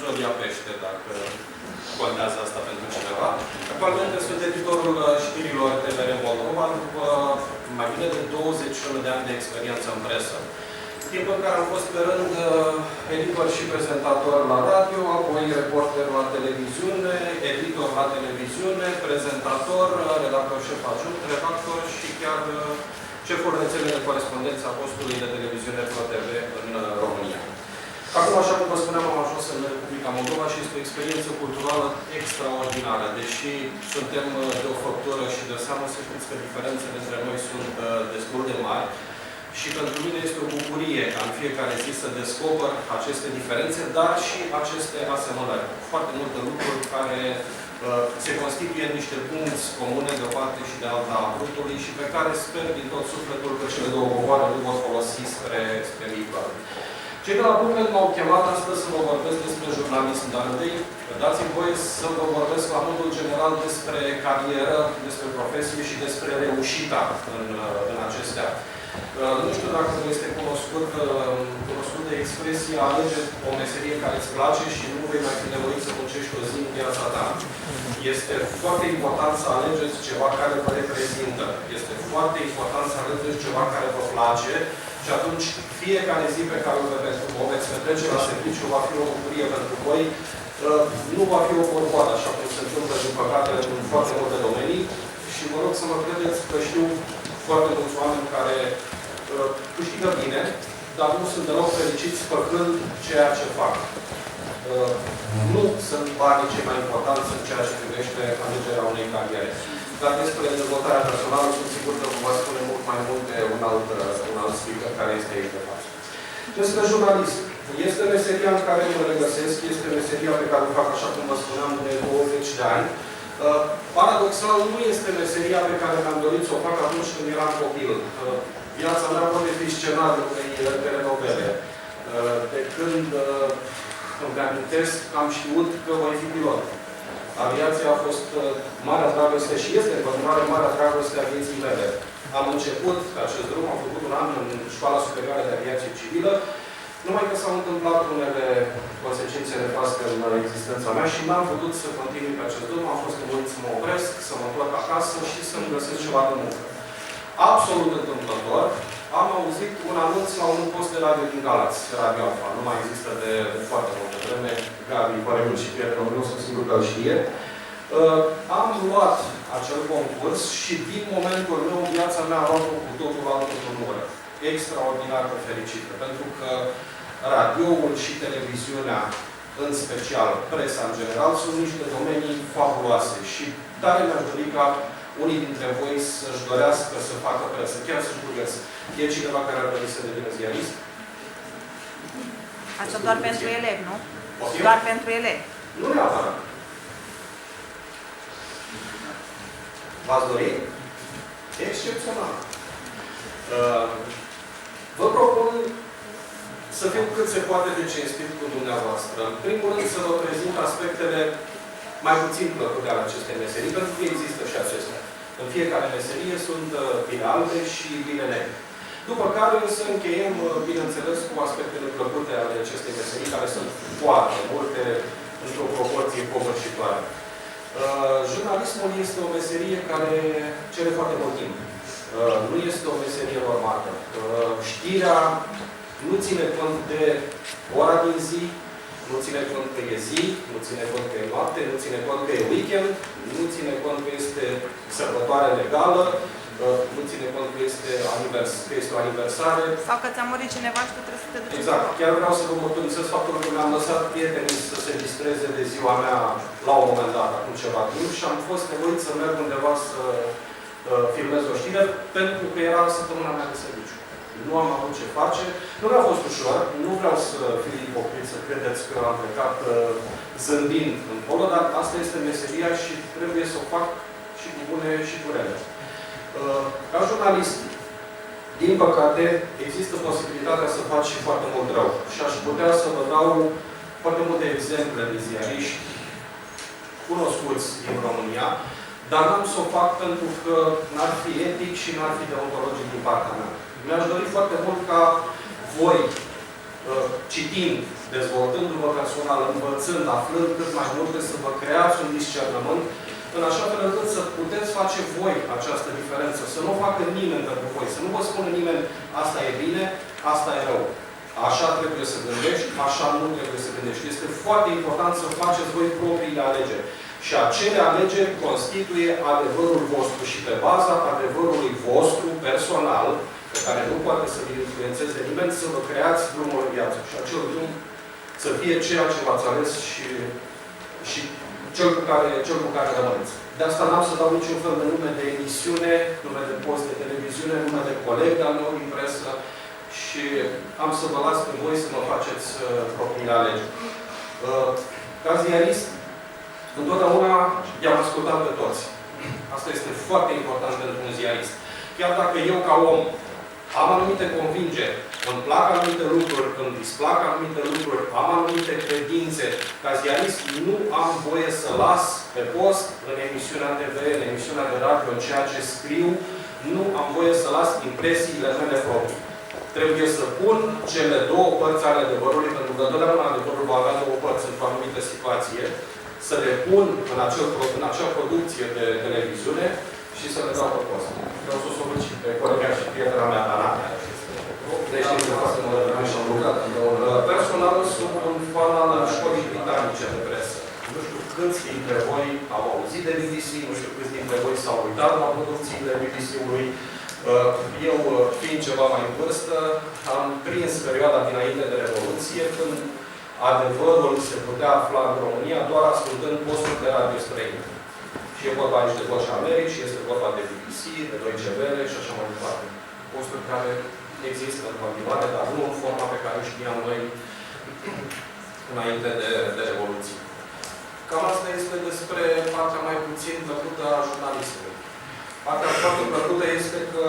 Claudia Peste, dacă contează asta pentru cineva. Actualmente sunt editorul știrilor TVR Moldova, după mai bine de 21 de ani de experiență în presă. Timp în care am fost pe rând editor și prezentator la radio, apoi reporter la televiziune, editor la televiziune, prezentator, redactor șef adjunct, redactor și chiar șeful rețelei de corespondență a postului de televiziune ProTV în România. Acum, așa cum vă spuneam, am ajuns în Republica Moldova și este o experiență culturală extraordinară. Deși suntem de o făptură și de seamă, să știți că diferențele între noi sunt destul de mari. Și pentru mine este o bucurie ca în fiecare zi să descoper aceste diferențe, dar și aceste asemănări. Foarte multe lucruri care se constituie în niște puncte comune de o parte și de alta a brutului și pe care sper din tot sufletul că cele două popoare nu vor folosi spre viitor. Cei de la BookLand m-au chemat astăzi să vă vorbesc despre jurnalism, dar întâi dați-mi voie să vă vorbesc la modul general despre carieră, despre profesie și despre reușita în acestea. Nu știu dacă vă este cunoscut de expresia alege o meserie care îți place și nu vei mai fi nevoit să muncești o zi în viața ta. Este foarte important să alegeți ceva care vă reprezintă. Este foarte important să alegeți ceva care vă place și atunci fiecare zi pe care o veți petrece la serviciu va fi o bucurie pentru voi. Nu va fi o borboadă, așa cum se întâmplă, din păcate, în foarte multe domenii. Și vă rog să mă credeți că știu foarte mulți oameni care câștigă bine, dar nu sunt deloc fericiți făcând ceea ce fac. Nu sunt banii cei mai importanți în ceea ce privește alegerea unei cariere. Dar despre dezvoltarea personală sunt sigur că vă va spune mult mai mult de un alt speaker care este aici de față. Despre jurnalism. Este meseria în care mă regăsesc, este meseria pe care o fac, așa cum vă spuneam, de 20 de ani. Paradoxal, nu este meseria pe care mi-am dorit să o fac atunci când eram copil. Viața mea poate fi scenariul unei telenovele. De când îmi amintesc, am știut că voi fi pilot. Aviația a fost marea dragoste și este în continuare marea dragoste a vieții mele. Am început acest drum, am făcut un an în Școala Superioară de Aviație Civilă, numai că s-au întâmplat unele consecințe nefaste în existența mea și n-am putut să continui pe acest drum. Am fost nevoit să mă opresc, să mă întorc acasă și să-mi găsesc ceva de muncă. Absolut întâmplător, am auzit un anunț la un post de radio din Galati, Radio Alfa. Nu mai există de foarte multă vreme. Gabi, colegul și prietenul meu, sunt sigur că îl știe. Am luat acel concurs și din momentul meu, viața mea a luat-o cu totul altă turnură. Extraordinar de fericită. Pentru că radioul și televiziunea, în special presa în general, sunt niște domenii fabuloase. Și tare mi-aș dori ca unii dintre voi să-și dorească să facă presă, chiar să-și rugăți. E cineva care ar dori să devină ziarist? Asta doar pentru elevi, nu? Okay. Doar pentru elevi. Nu neapărat. V-ați dori? Excepțional. Vă propun să fiu cât se poate de cinstit cu dumneavoastră. În primul rând să vă prezint aspectele mai puțin plăcute ale acestei meserii, pentru că există și acestea. În fiecare meserie sunt bine albe și bine negre. După care să încheiem, bineînțeles, cu aspectele plăcute ale acestei meserii, care sunt foarte multe, într-o proporție covârșitoare. Jurnalismul este o meserie care cere foarte mult timp. Nu este o meserie normată. Știrea nu ține cont de ora din zi, nu ține cont că e zi, nu ține cont că e noapte, nu ține cont că e weekend, nu ține cont că este sărbătoare legală, nu ține cont că este o aniversare. Sau că ți-a murit cineva și tu trebuie să te duci. Exact. Chiar vreau să vă mărturisesc faptul că mi-am lăsat prietenii să se distreze de ziua mea la un moment dat, acum ceva timp, și am fost nevoit să merg undeva să filmez o știre, pentru că era săptămâna mea de serviciu. Nu am avut ce face. Nu mi-a fost ușor. Nu vreau să fiu ipocrit, să credeți că am plecat zâmbind încolo, dar asta este meseria și trebuie să o fac și cu bune și cu rele. Ca jurnalist, din păcate, există posibilitatea să faci și foarte mult rău. Și aș putea să vă dau foarte multe exemple de ziariști cunoscuți din România, dar n-am să o fac pentru că n-ar fi etic și n-ar fi deontologic din partea mea. Mi-aș dori foarte mult ca voi, citind, dezvoltându-vă personal, învățând, aflând cât mai multe, să vă creați un discernământ, în așa fel încât să puteți face voi această diferență, să nu o facă nimeni pentru voi, să nu vă spună nimeni, asta e bine, asta e rău. Așa trebuie să gândești, așa nu trebuie să gândești. Este foarte important să faceți voi propriile alegeri. Și acele alegeri constituie adevărul vostru și pe baza adevărului vostru personal, pe care nu poate să-l influențeze nimeni, să vă creați drumul în viață. Și acel drum să fie ceea ce v-ați ales și cel cu care rămâneți. De asta n-am să dau niciun fel de nume de emisiune, nume de post de televiziune, nume de coleg de-al meu din presă și am să vă las pe voi să mă faceți propriile alegeri. Ca ziarist, întotdeauna i-am ascultat pe toți. Asta este foarte important pentru un ziarist. Chiar dacă eu, ca om, am anumite convingeri, îmi plac anumite lucruri, îmi displac anumite lucruri, am anumite credințe, ca ziarist nu am voie să las pe post, în emisiunea TV, în emisiunea de radio, în ceea ce scriu, nu am voie să las impresiile mele proprii. Trebuie să pun cele două părți ale adevărului, pentru că întotdeauna adevărul va avea două părți într-o anumită situație, să le pun în acea producție de televiziune și să le dau pe post. Vreau să o solicit pe colega și prietena mea, pana. Deci, personal, sunt un fan al școlii britanice de presă. Nu știu câți dintre voi au auzit de BBC, nu știu câți dintre voi s-au uitat la producțiile BBC-ului. Eu, fiind ceva mai în vârstă, am prins perioada dinainte de Revoluție, când adevărul se putea afla în România doar ascultând posturi de radio străine. Și e vorba aici de Vocea Americii, este vorba de BBC, de Deutsche Welle și așa mai departe. Posturi care există în continuare, dar nu în forma pe care știam noi înainte de Revoluție. Cam asta este despre partea mai puțin plăcută a jurnalismului. Partea foarte plăcută este că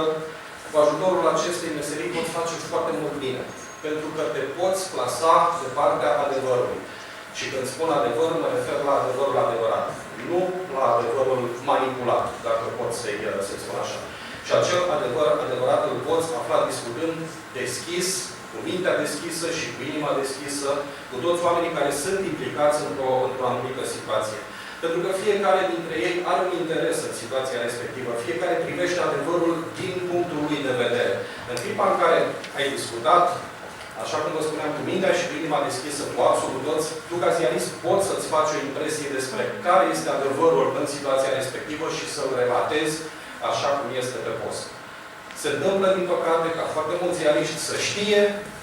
cu ajutorul acestei meserii poți face foarte mult bine. Pentru că te poți plasa de partea adevărului. Și când spun adevăr, mă refer la adevărul adevărat. Nu la adevărul manipulat, dacă pot să-i spun așa. Și acel adevăr adevărat îl poți afla discutând deschis, cu mintea deschisă și cu inima deschisă, cu toți oamenii care sunt implicați într-o anumită situație. Pentru că fiecare dintre ei are un interes în situația respectivă. Fiecare privește adevărul din punctul lui de vedere. În clipa în care ai discutat, așa cum vă spuneam, cu mintea și cu inima deschisă, cu absolut toți, tu ca ziarist poți să-ți faci o impresie despre care este adevărul în situația respectivă și să-l relatezi așa cum este pe post. Se întâmplă, din păcate, ca foarte mulți ziariști să știe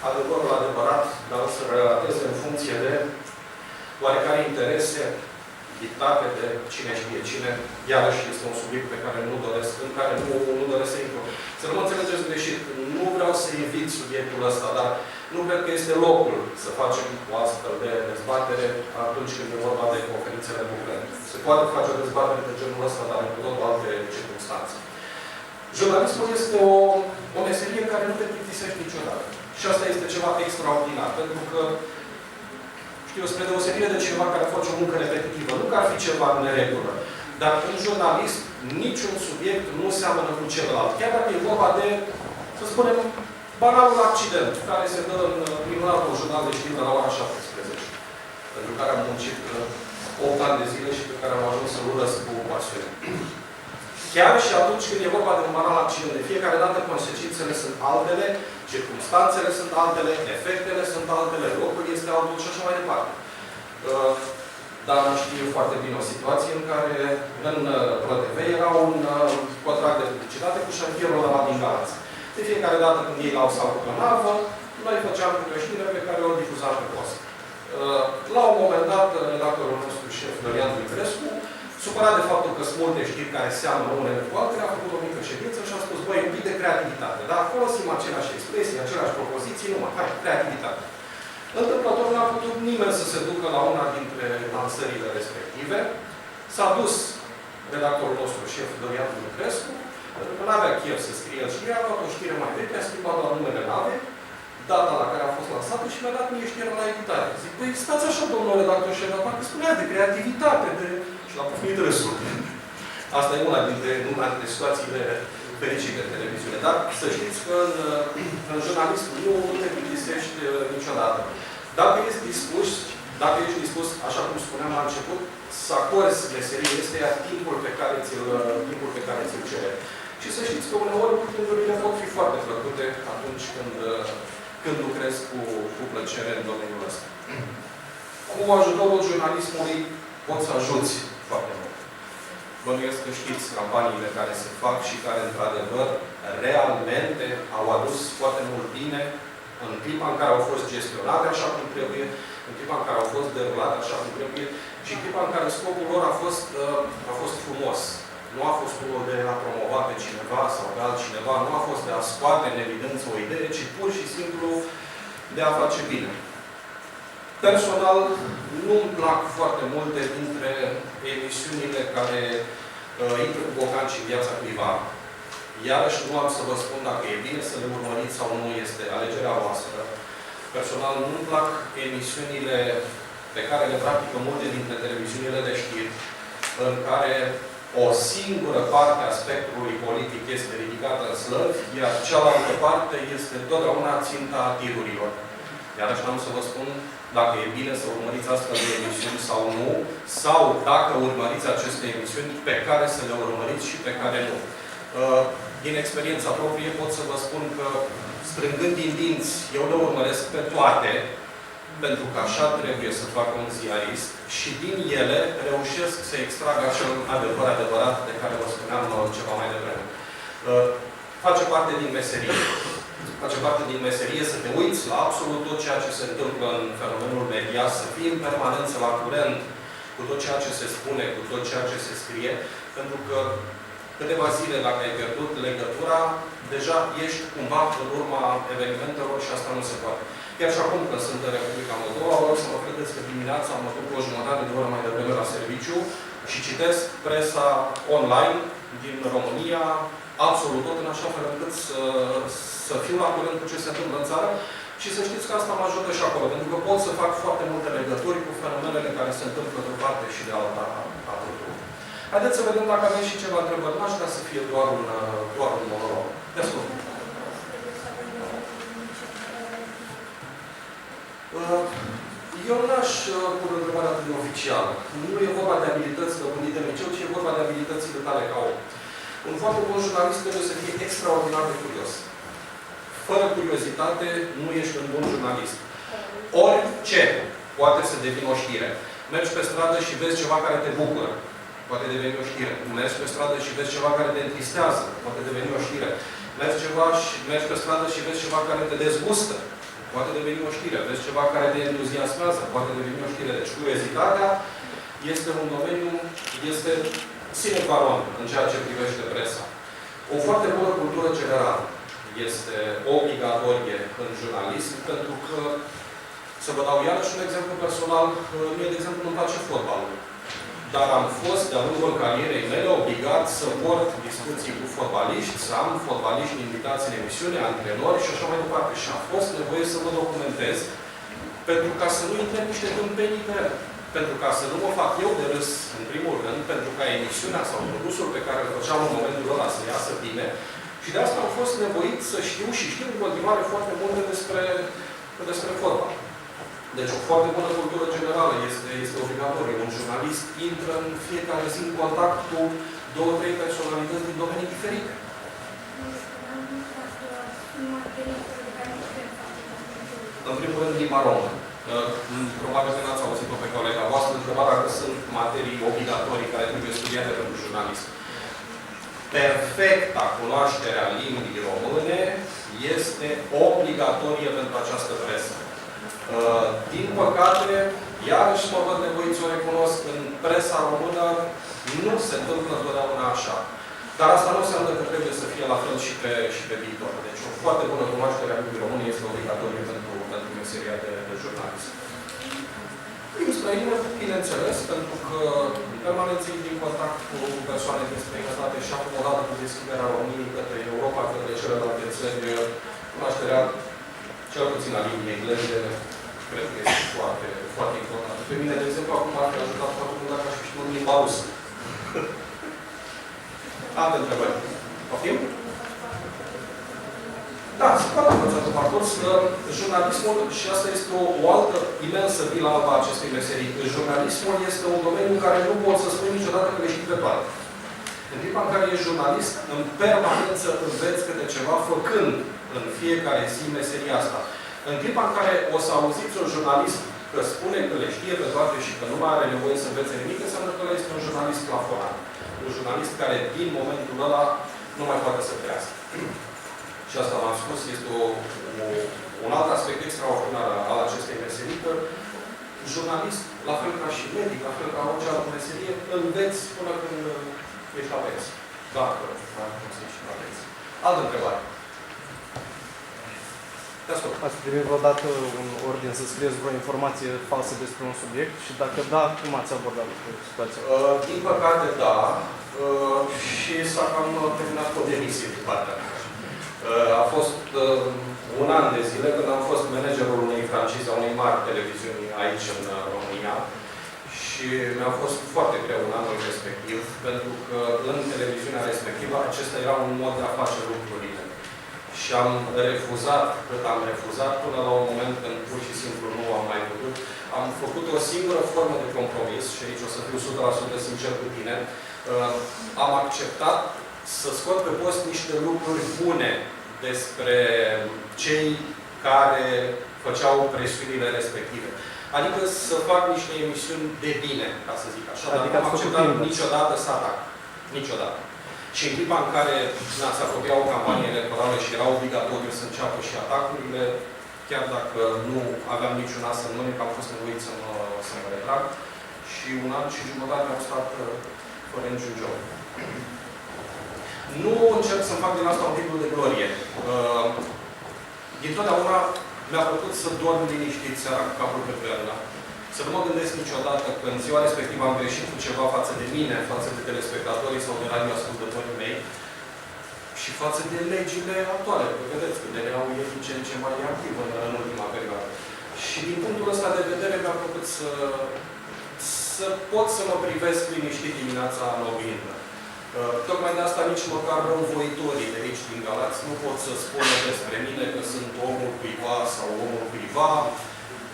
adevărul adevărat, dar să relateze în funcție de oarecare interese dictate de cine știe cine. Iarăși este un subiect pe care nu doresc, în care nu doresc să intru. Să nu mă înțelegeți greșit. Nu vreau să evit subiectul ăsta, dar nu cred că este locul să facem o astfel de dezbatere atunci când e vorba de conferințele BookLand. Se poate face o dezbatere de genul ăsta, dar în cu totul alte circunstanțe. Jurnalismul este o meserie care nu te plictisești niciodată. Și asta este ceva extraordinar, pentru că știu, spre deosebire de cineva care face o muncă repetitivă, nu că ar fi ceva în neregulă, dar în jurnalism niciun subiect nu seamănă cu celălalt. Chiar dacă e vorba de, să spunem, banalul accident, care se dă în minunatul jurnal de știri de la ora 17, pentru care am muncit 8 ani de zile și pe care am ajuns să-l urăsc cu pasiune. Chiar și atunci când e vorba de un banal accident, de fiecare dată consecințele sunt altele, circumstanțele sunt altele, efectele sunt altele, locul este altul și așa mai departe. Dar știu foarte bine o situație în care în ProTV era un contract de publicitate cu șantierul ăla din Galati. De fiecare dată când ei l-au salvat pe navă, noi făceam câte o știre pe care o difuzam pe post. La un moment dat, redactorul nostru, șef Deceanu, supărat de faptul că sunt multe știri care seamănă unele cu altele, a făcut o mică ședință și a spus, băi, un pic de creativitate, dar folosim aceleași expresii, aceleași propoziții, numai, hai, creativitate. Întâmplător n-a putut nimeni să se ducă la una dintre lansările respective. S-a dus redactorul nostru, șef Deceanu, pentru că n-avea chef să scrie el știrea, a luat o știre mai veche, a schimbat doar numele nave, data la care a fost lansată și mi-a dat mie știrea la editare. Zic, băi, stați așa, domnul redactor șef, dar parcă spunea de creativitate, de... Și l-a pufnit râsul. Asta e una dintre situațiile fericit de televiziune. Dar să știți că în jurnalism nu te plictisești niciodată. Dacă ești dispus, așa cum spuneam la început, să acorzi meserie, este ea timpul pe care ți-l cere. Și să știți că uneori weekendurile pot fi foarte plăcute atunci când lucrezi cu plăcere în domeniul ăsta. Cu ajutorul jurnalismului poți să ajuți foarte mult. Bănuiesc că știți campaniile care se fac și care, într-adevăr, realmente au adus foarte mult bine în clipa în care au fost gestionate așa cum trebuie, în clipa în care au fost derulate așa cum trebuie și în clipa în care scopul lor a fost frumos. Nu a fost unul de a promova pe cineva sau pe altcineva, nu a fost de a scoate în evidență o idee, ci pur și simplu de a face bine. Personal, nu-mi plac foarte multe dintre emisiunile care intră cu bocanci în viața cuiva. Iarăși nu am să vă spun dacă e bine să le urmăriți sau nu, este alegerea voastră. Personal, nu-mi plac emisiunile pe care le practică multe dintre televiziunile de știri, în care o singură parte a spectrului politic este ridicată în slăvi, iar cealaltă parte este totdeauna ținta tirurilor. Iarăși n-am să vă spun dacă e bine să urmăriți astfel de emisiuni sau nu, sau dacă urmăriți aceste emisiuni, pe care să le urmăriți și pe care nu. Din experiența proprie pot să vă spun că, strângând din dinți, eu le urmăresc pe toate, pentru că așa trebuie să facă un ziarist, și din ele reușesc să extrag acel adevăr adevărat de care vă spuneam ceva mai devreme. Face parte din meserie. Face parte din meserie să te uiți la absolut tot ceea ce se întâmplă în fenomenul media, să fii în permanență la curent cu tot ceea ce se spune, cu tot ceea ce se scrie, pentru că câteva zile, dacă ai pierdut legătura, deja ești cumva în urma evenimentelor și asta nu se poate. Chiar și acum, când sunt în Republica Moldova, vă rog să mă credeți că dimineața mă duc o jumătate de oră mai devreme la serviciu și citesc presa online din România, absolut tot, în așa fel încât să fiu la curent cu ce se întâmplă în țară și să știți că asta mă ajută și acolo, pentru că pot să fac foarte multe legături cu fenomenele care se întâmplă de o parte și de alta a drumului. Haideți să vedem dacă aveți și ceva întrebări. N-aș vrea să fie doar un monolog. De ascult. Eu n-aș pune întrebarea atât de oficială. Nu e vorba de abilități dobândite în liceu, ci e vorba de abilitățile tale ca om. Un foarte bun jurnalist trebuie să fie extraordinar de curios. Fără curiozitate, nu ești un bun jurnalist. Orice poate să devină o știre. Mergi pe stradă și vezi ceva care te bucură. Poate deveni o știre. Mergi pe stradă și vezi ceva care te întristează. Poate deveni o știre. Mergi pe stradă și vezi ceva care te dezgustă. Poate deveni o știre. Vezi ceva care te entuziasmează. Poate deveni o știre. Deci curiozitatea este un domeniu, este sine qua non în ceea ce privește presa. O foarte bună cultură generală este obligatorie în jurnalism, pentru că, să vă dau iarăși un exemplu personal, mie, de exemplu, îmi place fotbalul. Dar am fost, de-a lungul carierei mele, obligat să port discuții cu fotbaliști, să am fotbaliști invitați în emisiune, antrenori și așa mai departe. Și a fost nevoie să mă documentez pentru ca să nu intre niște tâmpenii pe ele. Pentru ca să nu mă fac eu de râs, în primul rând, pentru ca emisiunea sau produsul pe care îl făceam în momentul ăla să iasă bine. Și de asta am fost nevoit să știu și știu în continuare foarte multe despre fotbal. Deci o foarte bună cultură generală este obligatorie. Un jurnalist intră în fiecare zi în contact cu 2-3 personalități din domenii diferite. În primul rând, limba română. Probabil că n-ați auzit-o pe colega voastră, întreba dacă sunt materii obligatorii care trebuie studiate pentru jurnalist. Perfecta cunoașterea limbii române este obligatorie pentru această presă. Din păcate, iarăși mă văd nevoit să o recunosc, în presa română nu se întâmplă întotdeauna așa. Dar asta nu înseamnă că trebuie să fie la fel și pe viitor. Deci o foarte bună cunoaștere a limbii române este obligatorie pentru meseria de jurnalist. Limbi străine, bineînțeles, pentru că permanență din contact cu persoane din străinătate și acum, odată cu deschiderea României către Europa, către celelalte țări, cunoașterea cel puțin la limbii engleze, cred că este foarte, foarte importantă. Pe mine, de exemplu, acum ar fi ajutat foarte mult dacă aș fi știut limba rusă. Alte întrebări. Poftim? foarte învățat pe parcurs, jurnalismul, și asta este o altă imensă bilă albă a acestei meserii, jurnalismul este un domeniu în care nu poți să spui niciodată că le știi pe toate. În clipa în care ești jurnalist, în permanență înveți câte ceva, făcând în fiecare zi meseria asta. În clipa în care o să auziți un jurnalist că spune că le știe pe toate și că nu mai are nevoie să învețe nimic, înseamnă că ăla este un jurnalist plafonat. Un jurnalist care, din momentul ăla, nu mai poate să crească. Și asta v-am spus, este un alt aspect extraordinar al acestei meserii, că jurnalist, la fel ca și medic, la fel ca orice altă meserie, înveți până când ești la pensie. Dacă mai ești la pensie. Altă întrebare. Te ascult. Ați primit vreodată un ordin să scrieți vreo informație falsă despre un subiect? Și dacă da, cum ați abordat situația? Din păcate, da. Și s-a cam terminat cu o demisie din partea mea. A fost un an de zile când am fost managerul unei francize a unei mari televiziuni aici în România. Și mi-a fost foarte greu în anul respectiv, pentru că în televiziunea respectivă acesta era un mod de a face lucrurile. Și am refuzat, cât am refuzat, până la un moment când pur și simplu nu am mai putut. Am făcut o singură formă de compromis, și aici o să fiu 100% sincer cu tine. Am acceptat să scot pe post niște lucruri bune despre cei care făceau presiunile respective. Adică să fac niște emisiuni de bine, ca să zic așa. Adică dar nu am acceptat niciodată să atac. Niciodată. Și în clipa în care se apropia o campanie electorală și era obligatoriu să înceapă și atacurile, chiar dacă nu aveam niciun as în mâine, că am fost nevoit să mă retrag. Și un an și jumătate am stat fără niciun job. Nu încerc să-mi fac din asta un titlu de glorie. Dintotdeauna mi-a plăcut să dorm liniștit seara cu capul pe pernă. Să nu mă gândesc niciodată că în ziua respectivă am greșit cu ceva față de mine, față de telespectatorii sau de radioascultătorii mei și față de legile actuale. Că vedeți că DNA-ul e din ce în ce mai activ în ultima perioadă. Și din punctul ăsta de vedere mi-a plăcut să pot să mă privesc liniștit dimineața în oglindă. Tocmai de asta nici măcar răuvoitorii de aici din Galați nu pot să spună despre mine că sunt omul cuiva sau omul cuiva,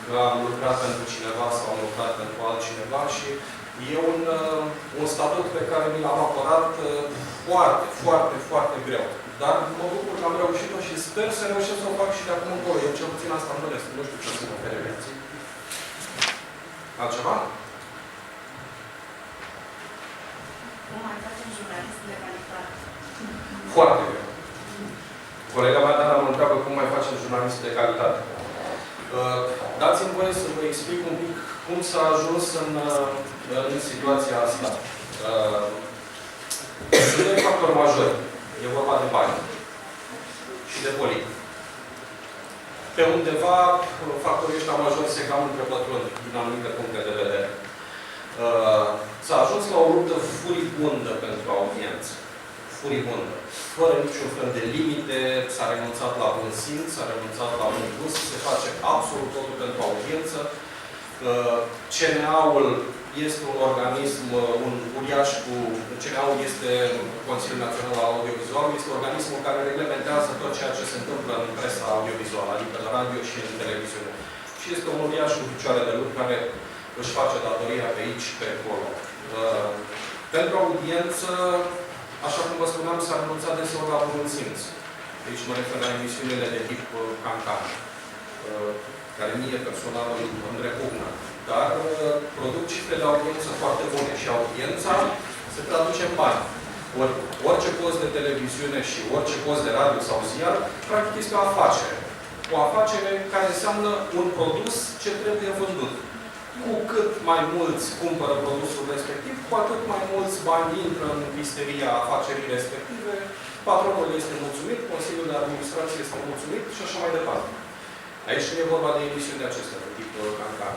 că am lucrat pentru cineva sau am lucrat pentru altcineva și e un statut pe care mi l-am apărat foarte, foarte, foarte greu. Dar mă bucur că am reușit-o și sper să reușesc să o fac și de acum încolo. Eu cel puțin asta îmi doresc. Nu știu ce să mă ofere vieții. Altceva? Cum mai facem jurnalist de calitate? Foarte greu. Colega mea, Dana, mă întreabă cum mai facem jurnalist de calitate. Dați-mi voie să vă explic un pic cum s-a ajuns în situația asta. Sunt doi factori majori. E vorba de bani și de politică. Pe undeva, factorii ăștia majori se cam întrepătrund din anumite puncte de vedere. S-a ajuns la o luptă furibundă pentru audiență. Furibundă. Fără niciun fel de limite, s-a renunțat la bun simț, s-a renunțat la un gust, se face absolut totul pentru audiență. CNA-ul este un organism, un uriaș cu... CNA-ul este Consiliul Național al Audiovizualului, este organismul care reglementează tot ceea ce se întâmplă în presa audiovizuală, adică la radio și în televiziune. Și este un uriaș cu picioare de lut care își face datoria pe aici, pe acolo. Pentru audiență, așa cum vă spuneam, s-a renunțat deseori la bun simț. Deci mă refer la emisiunile de tip cancan, care mie personal îmi repugnă. Dar produc cifre de audiență foarte bune și audiența se traduce în bani. Orice post de televiziune și orice post de radio sau ziar, practic este o afacere. O afacere care înseamnă un produs ce trebuie vândut. Cu cât mai mulți cumpără produsul respectiv, cu atât mai mulți bani intră în isteria afacerii respective, patronul este mulțumit, Consiliul de Administrație este mulțumit și așa mai departe. Aici nu e vorba de emisiuni de acestea, de tip cancan.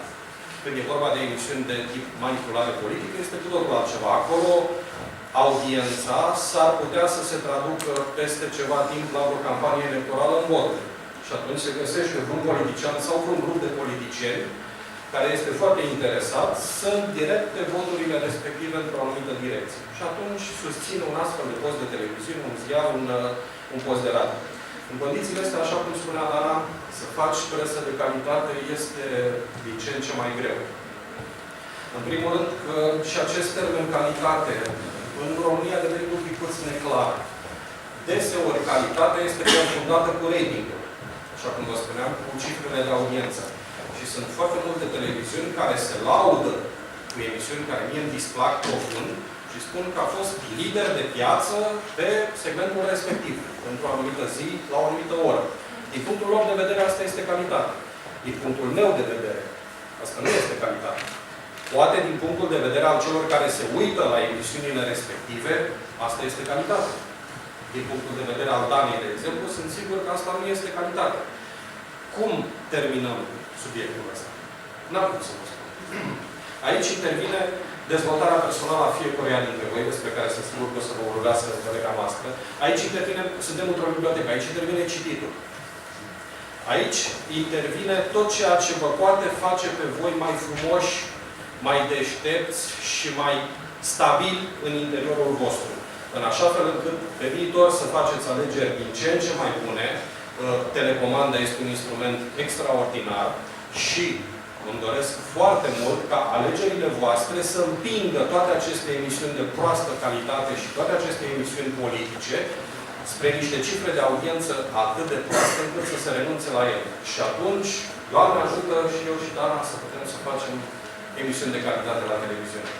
Când e vorba de emisiuni de tip manipulare politică, este cu totul altceva. Acolo, audiența s-ar putea să se traducă peste ceva timp la o campanie electorală în voturi. Și atunci se găsește vreun politician sau vreun grup de politicieni care este foarte interesat să directe voturile respective într-o anumită direcție. Și atunci susține un astfel de post de televiziune, un ziar, un post de radio. În condițiile astea, așa cum spunea Dana, să faci presă de calitate este din ce în ce mai greu. În primul rând că și acest termen calitate în România a devenit un pic puțin neclar. Deseori calitatea este confundată cu ratingul, așa cum vă spuneam, cu cifrele de audiență. Și sunt foarte multe televiziuni care se laudă cu emisiuni care mie îmi displac profund și spun că a fost lider de piață pe segmentul respectiv, într-o anumită zi, la o anumită oră. Din punctul lor de vedere, asta este calitate. Din punctul meu de vedere, asta nu este calitate. Poate din punctul de vedere al celor care se uită la emisiunile respective, asta este calitate. Din punctul de vedere al Danei, de exemplu, sunt sigur că asta nu este calitate. Cum terminăm subiectul ăsta? N-am cum să vă spun. Aici intervine dezvoltarea personală a fiecăruia dintre voi, despre care sunt sigur că o să vă vorbească colega noastră. Aici intervine, suntem într-o bibliotecă, aici intervine cititul. Aici intervine tot ceea ce vă poate face pe voi mai frumoși, mai deștepți și mai stabili în interiorul vostru. În așa fel încât pe viitor să faceți alegeri din ce în ce mai bune. Telecomanda este un instrument extraordinar și îmi doresc foarte mult ca alegerile voastre să împingă toate aceste emisiuni de proastă calitate și toate aceste emisiuni politice spre niște cifre de audiență atât de proaste încât să se renunțe la ele. Și atunci, Doamne ajută și eu și Dana să putem să facem emisiuni de calitate la televiziune.